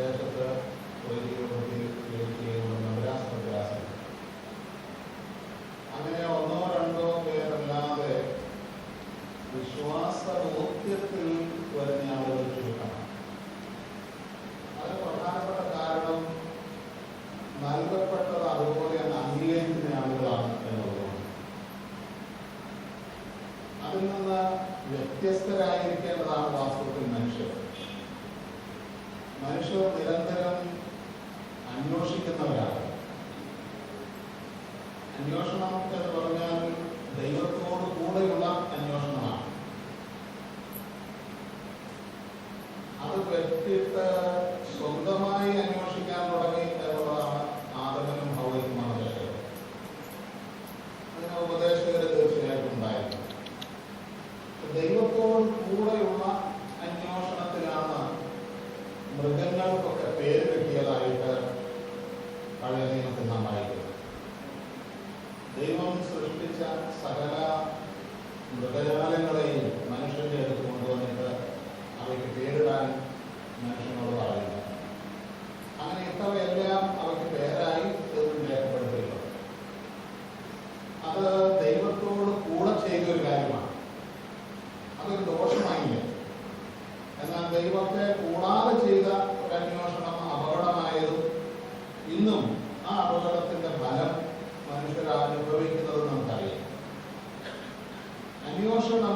വിദേശത്ത് നവരാസ അങ്ങനെ ഒന്നോ രണ്ടോ പേരല്ലാതെ വിശ്വാസ ബോധ്യത്തിൽ വരുന്ന ആളുകൾ ചുരുക്കണം. അതിന് പ്രധാനപ്പെട്ട കാരണം നൽകപ്പെട്ടത് അതുപോലെ തന്നെ അംഗീകരിക്കുന്ന ആളുകളാണ് എന്നുള്ളതാണ്. അതിൽ നിന്ന് വ്യത്യസ്തരായിരിക്കേണ്ടതാണ് വാസ്തവത്തിൽ മനുഷ്യർ. മനുഷ്യർ നിരന്തരം അന്വേഷിക്കുന്നവരാണ്. അന്വേഷണം എന്ന് പറഞ്ഞാൽ ദൈവത്തോട് കൂടെയുള്ള അന്വേഷണമാണ്. അത് വ്യക്തിത്വ സ്വന്തമായി അന്വേഷിക്കാൻ തുടങ്ങി എന്നുള്ളതാണ് ആദമനും ഹവ്വയും മനസ്സിലായത്. അതിന് ഉപദേശകർ തീർച്ചയായിട്ടും ഉണ്ടായിരുന്നു. ദൈവത്തോട് കൂടെയുള്ള അന്വേഷണത്തിലാണ് മൃഗങ്ങൾക്കൊക്കെ പേര് കിട്ടിയതായിട്ട് പഴയ നിയമത്തിൽ നാം വായിക്കുന്നത്. ദൈവം സൃഷ്ടിച്ച സകല മൃഗജാലങ്ങളെയും മനുഷ്യന്റെ അടുത്ത് കൊണ്ടുവന്നിട്ട് അവയ്ക്ക് പേരിടാൻ മനുഷ്യനോട് പറയുന്നു. അങ്ങനെ ഇത്രയെല്ലാം അവയ്ക്ക് പേരായി രേഖപ്പെടുത്തിയിട്ടുണ്ട്. അത് ദൈവത്തോട് കൂടെ ചെയ്തൊരു കാര്യമാണ്. അതൊരു ദോഷമായില്ല. എന്നാൽ ദൈവത്തെ കൂടാതെ ചെയ്ത ഒരു അന്വേഷണം അപകടമായതും ഇന്നും ആ അപകടത്തിന്റെ ഫലം മനുഷ്യർ അനുഭവിക്കുന്നത് നമുക്കറിയാം. അന്വേഷണം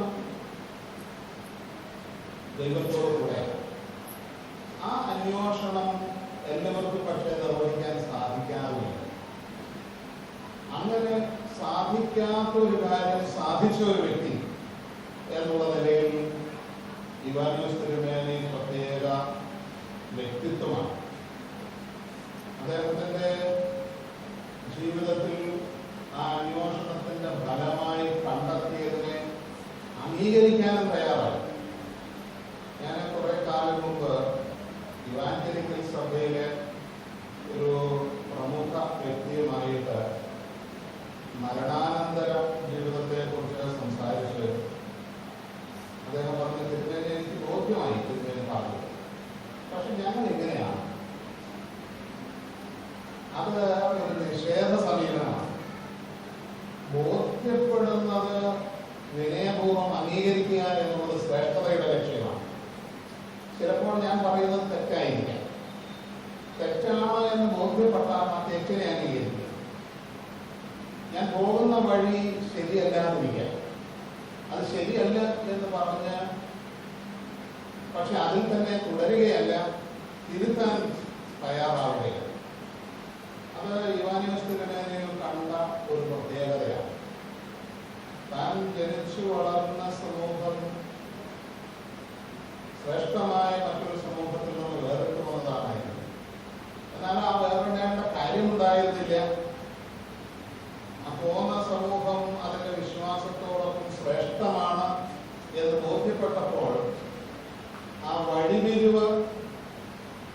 ദൈവത്തോടു കൂടെയാണ്. ആ അന്വേഷണം എല്ലാവർക്കും പക്ഷേ നിർവഹിക്കാൻ സാധിക്കാറില്ല. അങ്ങനെ സാധിക്കാത്ത ഒരു കാര്യം സാധിച്ച ഒരു വ്യക്തി എന്നുള്ള നിലയിൽ ഇവാനിയോസ് തിരുമേനി പ്രത്യേക വ്യക്തിത്വമാണ്. അദ്ദേഹത്തിന്റെ ജീവിതത്തിൽ ആ അന്വേഷണത്തിന്റെ ഫലമായി കണ്ടെത്തിയതിനെ അംഗീകരിക്കാനും തയ്യാറായി. ഞാൻ കുറെ കാലം മുമ്പ് ഇവാഞ്ചലിക്കൽ സഭയിലെ ഒരു പ്രമുഖ വ്യക്തിയുമായിട്ട് മരണാനന്തര ജീവിതത്തെ കുറിച്ച് സംസാരിച്ച് അദ്ദേഹം പറഞ്ഞ തിരുമേനി എനിക്ക് ബോധ്യമായി. തിരുമേനി പറഞ്ഞു, പക്ഷെ ഞങ്ങൾ ഇങ്ങനെയാണ്. അത് ഒരു നിഷേധ സമീപനമാണ്. ബോധ്യപ്പെടുന്നത് വിനയപൂർവ്വം അംഗീകരിക്കുക എന്നുള്ളത് ശ്രേഷ്ഠതയുടെ ലക്ഷ്യമാണ്. ചിലപ്പോൾ ഞാൻ പറയുന്നത് തെറ്റായിരിക്കാം. തെറ്റാണ് എന്ന് ബോധ്യപ്പെട്ടാൽ ആ തെറ്റിനെ അംഗീകരിക്കുക. ഞാൻ പോകുന്ന വഴി ശരിയല്ലാതിരിക്കാം. അത് ശരിയല്ല എന്ന് പറഞ്ഞ് പക്ഷെ അതിൽ തന്നെ തുടരുകയല്ല, തിരുത്താൻ തയ്യാറാവുകയാണ്. അത് ഇവാനിയോസ് തിരുമേനിയിൽ കണ്ട ഒരു പ്രത്യേകതയാണ്. താൻ ജനിച്ചു വളർന്ന സമൂഹം ശ്രേഷ്ഠമായ മറ്റൊരു സമൂഹത്തിൽ നിന്ന് വേറിട്ട് വന്നതായിരുന്നു. എന്നാൽ ആ വേറിടേണ്ട കാര്യമുണ്ടായിരുന്നില്ല. ആ പോകുന്ന സമൂഹം അതിന്റെ വിശ്വാസത്തോടൊപ്പം ശ്രേഷ്ഠമാണ് എന്ന് ബോധ്യപ്പെട്ടപ്പോൾ ആ വഴിപിരിവ്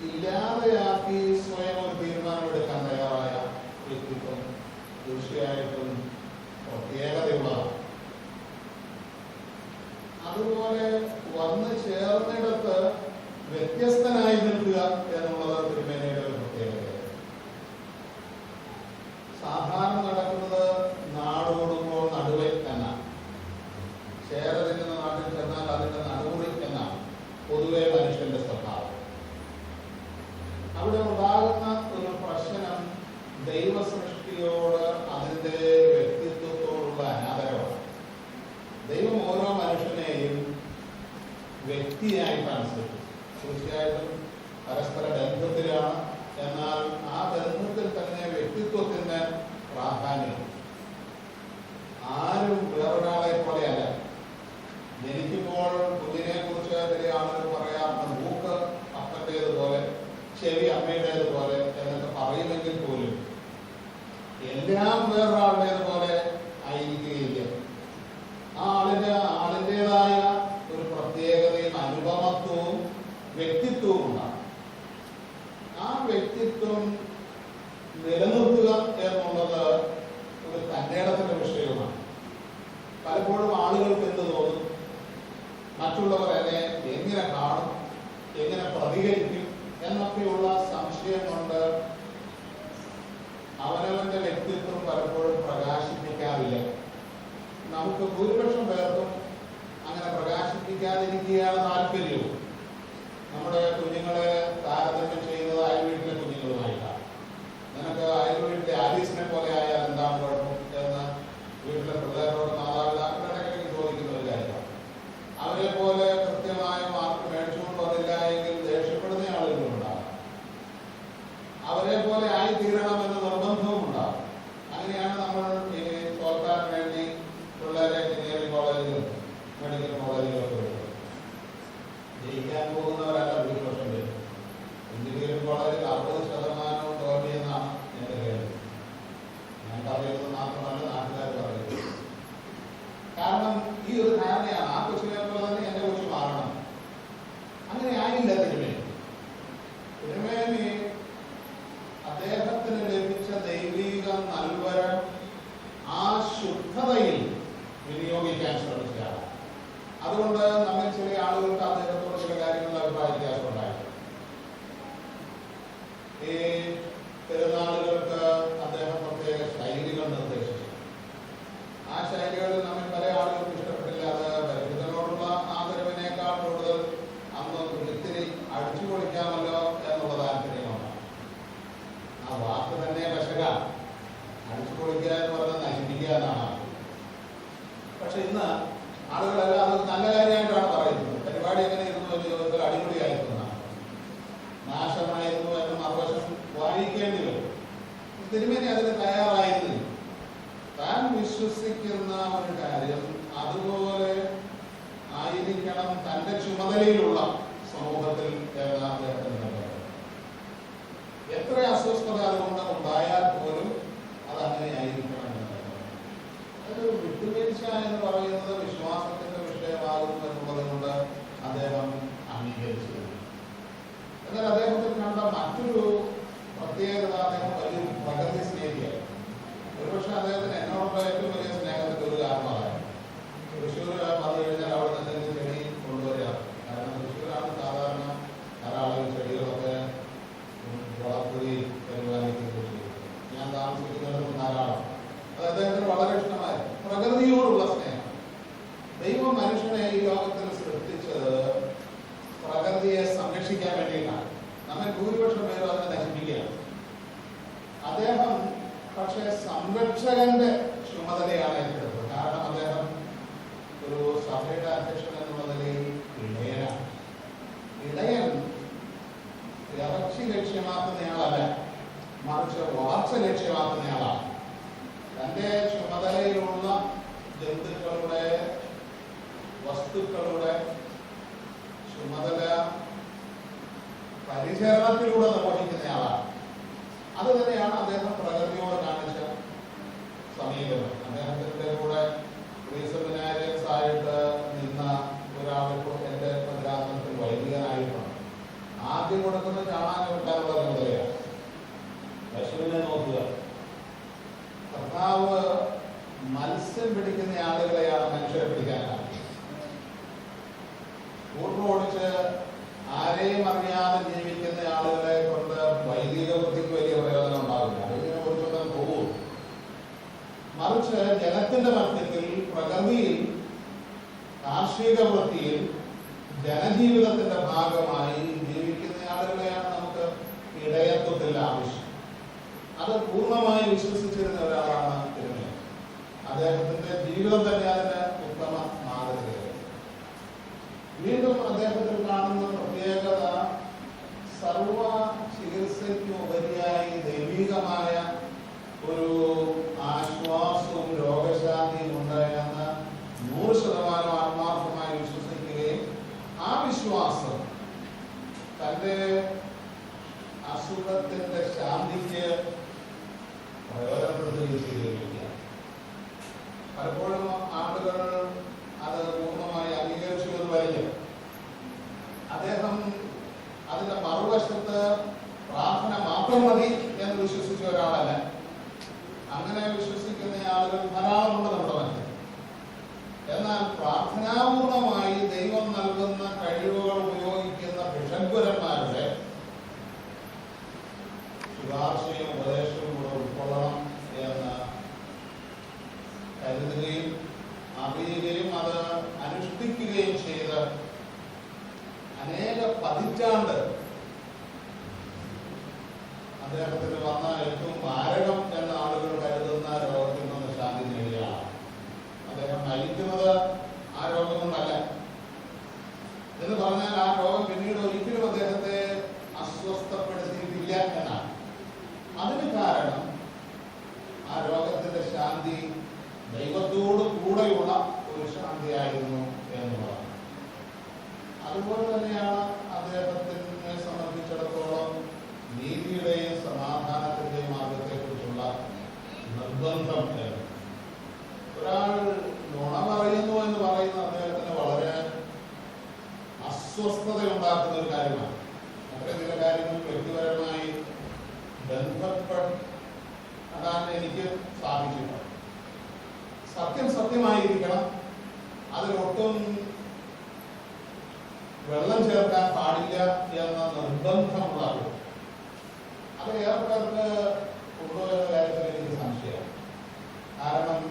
ഇല്ലാതെയാക്കി സ്വയം ഒരു തീരുമാനമെടുക്കാൻ തയ്യാറായ വ്യക്തിത്വം തീർച്ചയായിട്ടും പ്രത്യേകതയുള്ളതാണ്. അതുപോലെ വന്ന് ചേർന്നിടത്ത് വ്യത്യസ്തനായി നിൽക്കുക എന്നുള്ളത് തിരുമേനിയുടെ ഒരു പ്രത്യേകതയാണ്. സാധാരണ നടക്കുന്നത് നാടോടുമ്പോൾ നടുവെ എന്നാണ്. ചേര തിന്നുന്ന നാട്ടിൽ ചെന്നാൽ അതിന്റെ നടുമുറി എന്നാണ് പൊതുവെ മനുഷ്യന്റെ സ്വഭാവം. അവിടെ ഉണ്ടാകുന്ന ഒരു പ്രശ്നം ദൈവ സൃഷ്ടിയോട് അതിന്റെ വ്യക്തിത്വത്തോടുള്ള അനാദരവാണ്. ദൈവം ഓരോ മനുഷ്യനെയും വ്യക്തിയായിട്ടാണ് സൃഷ്ടിച്ചത്. തീർച്ചയായിട്ടും പരസ്പര ബന്ധത്തിലാണ്. എന്നാൽ ആ ബന്ധത്തിൽ തന്നെ വ്യക്തിത്വത്തിന് പ്രാധാന്യം. ആരും വേറൊരാളെ പോലെയല്ല. ജനിക്കുമ്പോൾ കുഞ്ഞിനെ കുറിച്ച് ചില ആളുകൾ പറയാറുണ്ട്, മൂക്ക് അപ്പൻ്റേതുപോലെ ചെവി അമ്മയുടേതുപോലെ എന്നൊക്കെ പറയുമെങ്കിൽ പോലും എല്ലാം വേറൊരാളുടേതുപോലെ ആയിരിക്കുകയില്ല. ആ ആളിൻ്റെതായ ഒരു പ്രത്യേകതയും അനുപമത്വവും വ്യക്തിത്വവും ഉണ്ടാകും. ആ വ്യക്തിത്വം നിലനിർത്തുക എന്നുള്ളത് ഒരു തന്റേടത്തിന്റെ വിഷയമാണ്. പലപ്പോഴും ആളുകൾക്ക് എന്ത് തോന്നും, മറ്റുള്ളവർ എന്നെ എങ്ങനെ കാണും, എങ്ങനെ പ്രതികരിക്കും എന്നൊക്കെയുള്ള അവർക്ക് ഭൂരിപക്ഷം പേർക്കും അങ്ങനെ പ്രകാശിപ്പിക്കാതിരിക്കുകയാണ് താല്പര്യവും. നമ്മുടെ കുഞ്ഞുങ്ങളെ താരതമ്യം ചെയ്യുന്നത് അയൽ വീട്ടിലെ കുഞ്ഞുങ്ങളുമായിട്ടാണ്. നിനക്ക് അയൽ വീട്ടിലെ ആലീസിനെ പോലെ ആയാൽ എന്താണ് കുഴപ്പം എന്ന് വീട്ടിലെ പിള്ളേരോട് മാതാപിതാക്കളുടെ ഇടയ്ക്ക് ചോദിക്കുന്ന ഒരു കാര്യമാണ്. അവരെ പോലെ കൃത്യമായ മാർക്ക് മേടിച്ചുകൊണ്ട് വന്നില്ല എങ്കിൽ ദേഷ്യപ്പെടുന്ന ആളുകളും ഉണ്ടാകും. അവരെ പോലെ ആയിത്തീരണമെന്ന് നിർബന്ധവും ഉണ്ടാകും. അങ്ങനെയാണ് നമ്മൾ ഈ തോൽക്കാൻ വേണ്ടി പിള്ളേരെ എഞ്ചിനീയറിംഗ് കോളേജിലും മെഡിക്കൽ കോളേജിലൊക്കെ വരുന്നത്. ജയിക്കാൻ പോകുന്നവരല്ല ഭൂരിപക്ഷം പേര്. എഞ്ചിനീയറിംഗ് കോളേജിൽ 60% തോൽവിയെന്നാണ് എന്റെ കേൾവി. ഞാൻ പറയുന്നത് മാത്രമല്ല, നാട്ടുകാർ പറയുന്നത്. കാരണം ഈ ഒരു ധാരണയാണ്, ആ കൊച്ചിനെ പോലെ തന്നെ എന്റെ കൊച്ചു മാറണം. അങ്ങനെ ആയില്ല തിരുമേനി. തിരുമേനി അദ്ദേഹത്തിന് ലഭിച്ച ദൈവിക നൽവരം ആ ശുദ്ധതയിൽ വിനിയോഗിക്കാൻ ശ്രമിക്കുകയാണ്. അതുകൊണ്ട് നമ്മൾ ചില ആളുകൾക്ക് അദ്ദേഹത്തോട് ചില കാര്യങ്ങളിൽ അഭിപ്രായ വ്യത്യാസം ഉണ്ടായിരുന്നു. ഈ പെരുന്നാളുകൾക്ക് അദ്ദേഹം പ്രത്യേക ശൈലികൾ നിർദ്ദേശിച്ചു. ആ ശൈലികളിൽ നമ്മൾ പല ആളുകൾക്കും ഇഷ്ടപ്പെട്ടില്ല. അത് പരിശുദ്ധനോടുള്ള ആദരവിനേക്കാൾ കൂടുതൽ അന്ന് ഇത്തിരി അടിച്ചു പൊളിക്കാമല്ലോ എന്നുള്ള താല്പര്യമാണ്. ആ വാക്ക് തന്നെ കശക. അടിച്ചു പൊളിക്കുക എന്ന് പറഞ്ഞാൽ നശിപ്പിക്കുക എന്നാണ്. പക്ഷെ ഇന്ന് ആളുകളെല്ലാം അത് നല്ല കാര്യമായിട്ടാണ് പറയുന്നത്. പരിപാടി എങ്ങനെ ഇരുന്നു എന്ന് ചോദിച്ചാൽ അടിപൊളിയായിരുന്നതാണ്, നാശമായിരുന്നു എന്ന് മറുവശം വായിക്കേണ്ടി വരും. തിരുമേനി അതിന് തയ്യാറായിരുന്നില്ല. താൻ വിശ്വസിക്കുന്ന ഒരു കാര്യം അതുപോലെ ആയിരിക്കണം തന്റെ ചുമതലയിലുള്ള സമൂഹത്തിൽ എന്ന അദ്ദേഹത്തിന് പറയുന്നത്. എത്ര അസ്വസ്ഥത അതുകൊണ്ട് ഉണ്ടായാൽ പോലും അത് അങ്ങനെ ആയിരിക്കണം എന്നുള്ളത്. അതൊരു വിട്ടുവീഴ്ച എന്ന് പറയുന്നത് വിശ്വാസത്തിന്റെ വിഷയമാകുന്നു എന്നുള്ളത് കൊണ്ട് അദ്ദേഹം അംഗീകരിച്ചു. എന്നാൽ അദ്ദേഹത്തിൽ കണ്ട മറ്റൊരു പ്രത്യേകത, അദ്ദേഹം വലിയ പ്രകൃതി സ്നേഹിയായി. ഒരുപക്ഷെ അദ്ദേഹത്തിന് എന്നോടുള്ള ഏറ്റവും വലിയ സ്നേഹത്തിന്റെ ഒരു കാരണമാണ് തൃശ്ശൂർ വന്നു കഴിഞ്ഞാൽ അവിടെ എന്തെങ്കിലും ചെടി കൊണ്ടുവരിക. കാരണം തൃശ്ശൂരാണ് സാധാരണ ധാരാളം ചെടികളൊക്കെ വളർത്തുകയും പരിപാലിക്കുകയും ചെയ്യും. ഞാൻ താമസിക്കുന്നിടത്തും ധാരാളം. അത് അദ്ദേഹത്തിന് വളരെ ഇഷ്ടമായി. പ്രകൃതിയോടുള്ള സ്നേഹം. ദൈവം മനുഷ്യനെ ഈ ലോകത്തിൽ സൃഷ്ടിച്ചത് പ്രകൃതിയെ സംരക്ഷിക്കാൻ വേണ്ടിയിട്ടാണ്. നമ്മൾ ഭൂരിപക്ഷം പേരും അതിനെ നശിപ്പിക്കുകയാണ്. അദ്ദേഹം പക്ഷേ സംരക്ഷകന്റെ ചുമതലയാണ് ഏറ്റെടുത്തത്. കാരണം അദ്ദേഹം ഒരു സഭയുടെ അധ്യക്ഷൻ എന്നുള്ള നിലയിൽ ഇടയനാണ്. ഇടയൻ ഇറച്ചി ലക്ഷ്യമാക്കുന്നയാളല്ല, മറിച്ച് വളർച്ച ലക്ഷ്യമാക്കുന്നയാളാണ്. തന്റെ ചുമതലയിലുള്ള ജന്തുക്കളുടെ വസ്തുക്കളുടെ ചുമതല പരിചരണത്തിലൂടെ നിർവഹിക്കുന്നയാളാണ്. അത് തന്നെയാണ് അദ്ദേഹം പ്രകൃതിയോട് കാണിച്ച സമീപനം. അദ്ദേഹത്തിന്റെ കൂടെ സെമിനാരിയൻസ് ആയിട്ട് നിന്ന ഒരാളിപ്പോൾ എന്റെ പതിരാത്രത്തിൽ വൈദികനായിട്ടുണ്ട്. ആദ്യം കൊടുക്കുന്ന ചാണാൻ വെക്കാനുള്ള ചുമതലയാണ്. പശുവിനെ നോക്കുക. കർത്താവ് മത്സ്യം പിടിക്കുന്ന ആളുകളെയാണ് മനുഷ്യരെ പിടിക്കാനാണ്. ഓടിച്ച് ആരെയും അറിയാതെ ജീവിക്കുന്ന ആളുകളെ കൊണ്ട് വൈദിക വൃത്തിക്ക് വലിയ പ്രയോജനം ഉണ്ടാവില്ല. അതിനെ ഓടിച്ചോണ്ടാൻ പോകും. മറിച്ച് ജനത്തിന്റെ മധ്യത്തിൽ, പ്രകൃതിയിൽ, കാർഷിക വൃത്തിയിൽ, ജനജീവിതത്തിന്റെ ഭാഗമായി ജീവിക്കുന്ന ആളുകളെയാണ് നമുക്ക് ഇടയത്വത്തിൽ ആവശ്യം. അത് പൂർണ്ണമായി വിശ്വസിച്ചിരുന്ന ഒരാളാണ് തിരുമേനി. അദ്ദേഹത്തിന്റെ ജീവിതം തന്നെ അതിന് ഉത്തമ മാതൃകയായി. വീണ്ടും അദ്ദേഹത്തിൽ കാണുന്ന പ്രത്യേകത സർവ ചികിത്സയ്ക്കും ഉപരിയായി ദൈവികമായ ഒരു ആശ്വാസവും രോഗശാന്തിയും ഉണ്ട് എന്ന് 100% ആത്മാർത്ഥമായി വിശ്വസിക്കുകയും ആ വിശ്വാസം തന്റെ അസുഖത്തിന്റെ ശാന്തിക്ക് പ്രയോജനപ്പെടുത്തുകയും ചെയ്യുകയാണ്. പലപ്പോഴും ആളുകൾ അത് പൂർണ്ണമായി അംഗീകരിച്ചു എന്ന് വരില്ല. അദ്ദേഹം അതിന്റെ മറുവശത്ത് പ്രാർത്ഥന മാത്രം മതി എന്ന് വിശ്വസിച്ച ഒരാളല്ല. അങ്ങനെ വിശ്വസിക്കുന്ന ആളുകൾ ധാരാളമുണ്ട് നമ്മുടെ മധ്യത്തിൽ. എന്നാൽ പ്രാർത്ഥനാപൂർണമായി ദൈവം നൽകുന്ന കഴിവുകൾ ഉപയോഗിക്കുന്ന ഭിഷഗ്വരന്മാരുടെ ശുപാർശയും ഉപദേശവും കൂടെ ഉൾക്കൊള്ളണം എന്ന് കരുതുകയും ആ അദ്ദേഹത്തിന് വന്ന ഏറ്റവും മാരകം എന്ന ആളുകൾ കരുതുന്ന രോഗത്തിൽ നിന്ന് ശാന്തി നേടിയാണ്. അദ്ദേഹം മരിക്കുന്നത് ആ രോഗം കൊണ്ടല്ല എന്ന് പറഞ്ഞാൽ ആ രോഗം പിന്നീട് ഒരിക്കലും അദ്ദേഹത്തെ അസ്വസ്ഥപ്പെടുത്തിയിട്ടില്ല എന്നാണ്. അതിന് കാരണം ആ രോഗത്തിന്റെ ശാന്തി ദൈവത്തോട് കൂടെയുള്ള ഒരു ശാന്തിയായിരുന്നു എന്നുള്ളതാണ്. അതുപോലെ തന്നെയാണ് അദ്ദേഹത്തിനെ സംബന്ധിച്ചിടത്തോളം നീതിയുടെയും സമാധാനത്തിന്റെയും മാർഗത്തെ കുറിച്ചുള്ള നിർബന്ധം. ഒരാൾ നുണ പറയുന്നു എന്ന് പറയുന്ന അദ്ദേഹത്തിന് വളരെ അസ്വസ്ഥത ഉണ്ടാക്കുന്ന ഒരു കാര്യമാണ്. അത്രയും ചില കാര്യങ്ങൾ വ്യക്തിപരമായി ബന്ധപ്പെടാൻ എനിക്ക് സാധിച്ചിട്ടുണ്ട്. സത്യം സത്യമായിരിക്കണം, അതിലൊട്ടും വെള്ളം ചേർക്കാൻ പാടില്ല എന്ന നിർബന്ധമുള്ളത് അത് ഏറെക്കാർക്ക് ഉണ്ടോ എന്ന കാര്യത്തിൽ എനിക്ക് സംശയമാണ്. കാരണം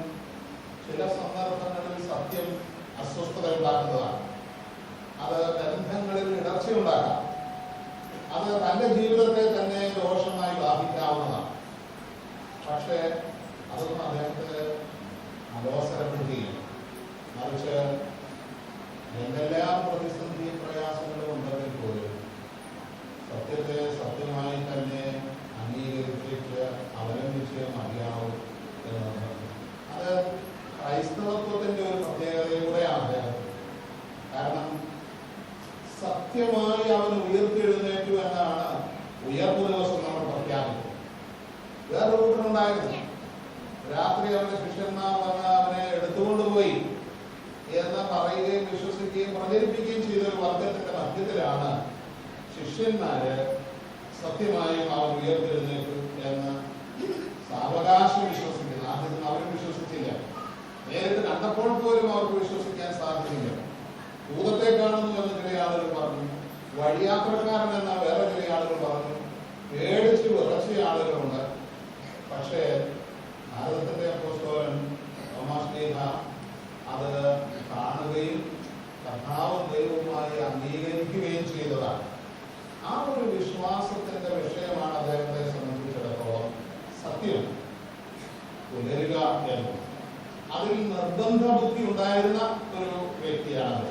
ചില സന്ദർഭങ്ങളിൽ സത്യം അസ്വസ്ഥത ഉണ്ടാക്കുന്നതാണ്. അത് ബന്ധങ്ങളിൽ ഇടർച്ചയുണ്ടാക്കാം. അത് തന്റെ ജീവിതത്തെ തന്നെ ദോഷമായി ബാധിക്കാവുന്നതാണ്. പക്ഷേ അതൊന്നും അദ്ദേഹത്തിന് അലോസരപ്പെടുകയില്ല. മറിച്ച് എന്തെല്ലാം പ്രതിസന്ധിയും പ്രയാസങ്ങളും ഉണ്ടെങ്കിൽ പോലും സത്യത്തെ സത്യമായി തന്നെ അംഗീകരിച്ച് അവലംബിച്ച് മതിയാവും എന്നത് അത് ക്രൈസ്തവത്വത്തിന്റെ ഒരു പ്രത്യേകതയൂടെയാണ് അദ്ദേഹം. കാരണം സത്യമായി അവൻ ഉയർത്തെഴുന്നേറ്റു എന്നാണ് ഉയർപ്പ് ദിവസം നമ്മൾ പ്രഖ്യാപിക്കുന്നത്. വേറെ കൂട്ടരുണ്ടായിരുന്നു. രാത്രി അവന്റെ ശിഷ്യന്മാർ വന്ന് അവനെ എടുത്തുകൊണ്ടുപോയി എന്ന് പറയുകയും വിശ്വസിക്കുകയും പ്രചരിപ്പിക്കുകയും ചെയ്ത ഒരു വർഗത്തിന്റെ മധ്യത്തിലാണ് ശിഷ്യന്മാര് സത്യമായും അവൻ ഉയർത്തെഴുന്നേറ്റു എന്ന് സാവകാശം വിശ്വസിക്കുന്നത്. ആദ്യം അവരും വിശ്വസിച്ചില്ല. നേരിട്ട് കണ്ടപ്പോൾ പോലും അവർക്ക് വിശ്വസിക്കാൻ സാധിച്ചില്ല. ഭൂതത്തെ കാണുന്നു എന്ന് ചില ആളുകൾ പറഞ്ഞു, വഴിയാത്രക്കാരൻ എന്ന വേറെ ചില ആളുകൾ പറഞ്ഞു, പേടിച്ച് വിറച്ച ആളുകളുണ്ട്. പക്ഷേ ഭാരതത്തിന്റെ അപ്പോസ്തലൻ തോമാശ്ലീഹ അത് കാണുകയും കർത്താവും ദൈവവുമായി അംഗീകരിക്കുകയും ചെയ്തതാണ്. ആ ഒരു വിശ്വാസത്തിന്റെ വിഷയമാണ് അദ്ദേഹത്തെ സംബന്ധിച്ചിടത്തോളം സത്യം പുലരുക എന്ന്. അതിൽ നിർബന്ധ ബുദ്ധി ഉണ്ടായിരുന്ന ഒരു വ്യക്തിയാണ്.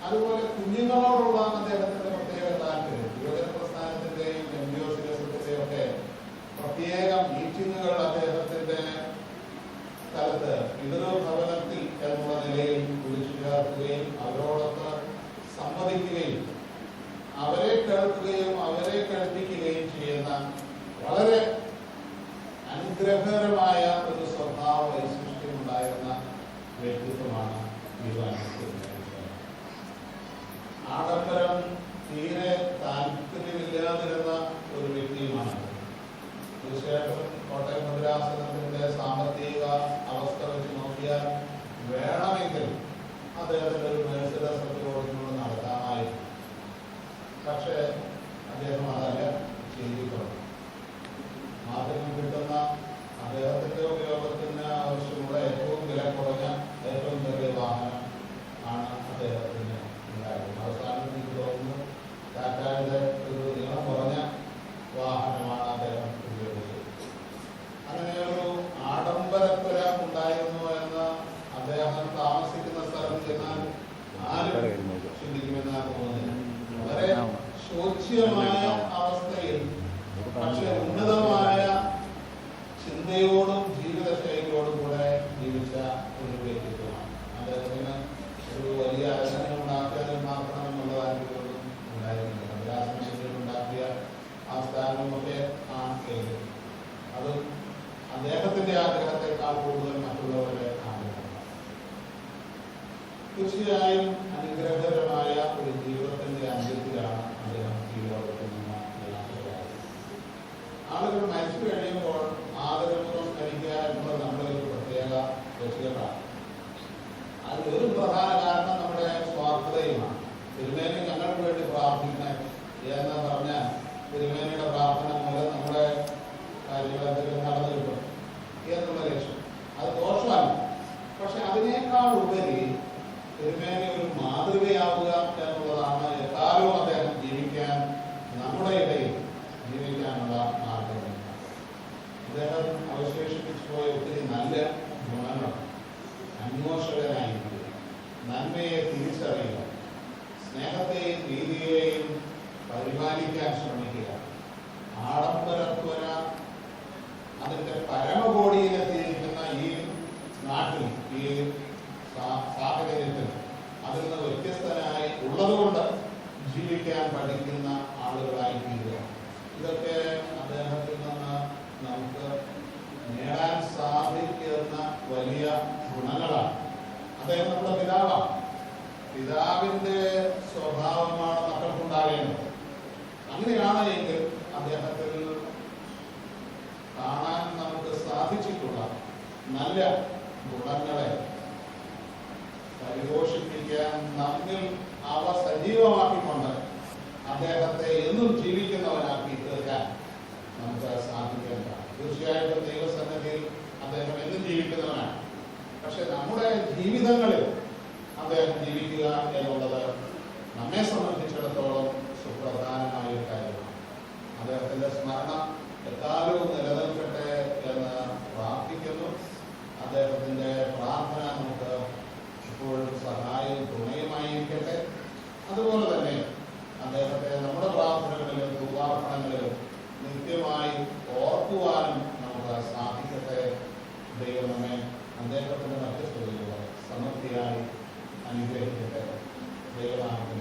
അതുപോലെ കുഞ്ഞുങ്ങളോടുള്ള അദ്ദേഹത്തിന്റെ പ്രത്യേക താല്പര്യം, യുവജന പ്രസ്ഥാനത്തിന്റെയും എംബിയോസിന്റെയും ഒക്കെ പ്രത്യേക മീറ്റിങ്ങുകൾ അദ്ദേഹത്തിന്റെ സ്ഥലത്ത് പിതൃഭവനത്തിൽ എന്നുള്ള നിലയിൽ വിളിച്ചു ചേർക്കുകയും അവരോടൊത്ത് സംവദിക്കുകയും അവരെ കേൾക്കുകയും അവരെ കേൾപ്പിക്കുകയും ചെയ്യുന്ന വളരെ അനുഗ്രഹകരമായ ഒരു സ്വഭാവ വൈശിഷ്ട്യം ഉണ്ടായിരുന്ന വ്യക്തിത്വമാണ് ആഡംബരം തീരെ താല്പര്യമില്ലാതിരുന്ന ഒരു വ്യക്തിയുമാണ്. തീർച്ചയായിട്ടും കോട്ടയം ഭദ്രാസനത്തിന്റെ സാമ്പത്തിക അവസ്ഥ വെച്ച് നോക്കിയാൽ വേണമെങ്കിൽ അദ്ദേഹത്തിന്റെ ഒരു മേഴ്സിഡസ് റോഡിലൂടെ നടത്താമായിരുന്നു. പക്ഷേ അദ്ദേഹം അതല്ല ചെയ്തിട്ടുണ്ട്. മാർക്കറ്റിൽ കിട്ടുന്ന അദ്ദേഹത്തിന്റെ ഉപയോഗത്തിന് ആവശ്യമുള്ള ഏറ്റവും വില കുറഞ്ഞ ഏറ്റവും ചെറിയ വാഹനം ആണ് അദ്ദേഹത്തിന് ഉണ്ടായിരുന്നത്. അവസാനം എനിക്ക് തോന്നുന്നു ടാറ്റയുടെ ഒരു നീളം കുറഞ്ഞ വാഹനമാണ് അദ്ദേഹം ഉപയോഗിച്ചത്. അങ്ങനെ ഒരു ആഡംബരപ്പുര ഉണ്ടായിരുന്നു എന്ന് അദ്ദേഹം താമസിക്കുന്ന സ്ഥലം ചെന്നാൽ ആരും ചിന്തിക്കുമെന്നാണ് തോന്നുന്നത്. വളരെ ശോച്യമായ അവസ്ഥയിൽ പക്ഷെ ഉന്നതമായ ചിന്തയോടും ജീവിതശൈലിയോടും കൂടെ ജീവിച്ച ഒരു വ്യക്തിത്വമാണ്. അദ്ദേഹത്തിന് ഒരു വലിയ അരസനം ഉണ്ടാക്കിയാൽ മാത്രം എന്നുള്ള താല്പര്യമൊന്നും ഉണ്ടായിരുന്നില്ല. ഭദ്രാസനം ഉണ്ടാക്കിയ ആ സ്ഥാനമൊക്കെ ആണ് കേൾക്കുന്നത്. അതും അദ്ദേഹത്തിന്റെ ആഗ്രഹത്തെക്കാൾ കൂടുതൽ മറ്റുള്ളവരുടെ ആഗ്രഹമാണ്. തീർച്ചയായും അനുഗ്രഹകരമായ ഒരു ജീവിതത്തിന്റെ അന്ത്യത്തിലാണ് അദ്ദേഹം ഈ ലോകത്തിൽ നിന്ന് യാത്രയായത്. ആളുകൾ മരിച്ചു കഴിയുമ്പോൾ ആദരപൂർവ്വം സ്മരിക്കുക എന്നുള്ളത് നമ്മുടെ ഒരു പ്രത്യേക രചികകളാണ്. അതിലൊരു പ്രധാന കാരണം നമ്മുടെ സ്വാർത്ഥതയുമാണ്. തിരുമേനി ഞങ്ങൾക്ക് വേണ്ടി പ്രാർത്ഥിക്കണം എന്ന് പറഞ്ഞാൽ തിരുമേനിയുടെ പ്രാർത്ഥന മൂലം നമ്മുടെ കാര്യങ്ങളെന്തെങ്കിലും നടന്നു കിട്ടും എന്നുള്ള ലക്ഷ്യം. അത് ദോഷമല്ല. പക്ഷെ അതിനേക്കാൾ ഉപരി തിരുമേനി ഒരു മാതൃകയാവുക എന്നുള്ളതാണ് എക്കാലവും അദ്ദേഹം ജീവിക്കാൻ നമ്മുടെ ഇടയിൽ ജീവിക്കാനുള്ള എങ്കിൽ അദ്ദേഹത്തിൽ കാണാൻ നമുക്ക് സാധിച്ചിട്ടുള്ള നല്ല ഗുണങ്ങളെ പരിപോഷിപ്പിക്കാൻ നമ്മിൽ അവ സജീവമാക്കിക്കൊണ്ട് അദ്ദേഹത്തെ എന്നും ജീവിക്കുന്നവനാക്കി തീർക്കാൻ നമുക്ക് സാധിക്കേണ്ടതാണ്. തീർച്ചയായിട്ടും ദൈവസന്നിധിയിൽ അദ്ദേഹം എന്നും ജീവിക്കുന്നവനാണ്. പക്ഷെ നമ്മുടെ ജീവിതങ്ങളിൽ അദ്ദേഹം ജീവിക്കുക എന്നുള്ളത് നമ്മെ സംബന്ധിച്ചിടത്തോളം സുപ്രധാനമായ ഒരു കാര്യമാണ്. അദ്ദേഹത്തിന്റെ സ്മരണ എക്കാലവും നിലനിൽക്കട്ടെ എന്ന് പ്രാർത്ഥിക്കുന്നു. അദ്ദേഹത്തിന്റെ പ്രാർത്ഥന നമുക്ക് ഇപ്പോഴും സഹായവും തുണയുമായിരിക്കട്ടെ. അതുപോലെ തന്നെ അദ്ദേഹത്തെ നമ്മുടെ പ്രാർത്ഥനകളിലും ധൂപാർപ്പണങ്ങളിലും നിത്യമായി ഓർക്കുവാനും നമുക്ക് സാധിക്കട്ടെ. ദൈവം നമ്മെ അദ്ദേഹത്തിന്റെ മധ്യസ്ഥതയിലൂടെ സമൃദ്ധിയായി അനുഗ്രഹിക്കട്ടെ. ദൈവനാമത്തിൽ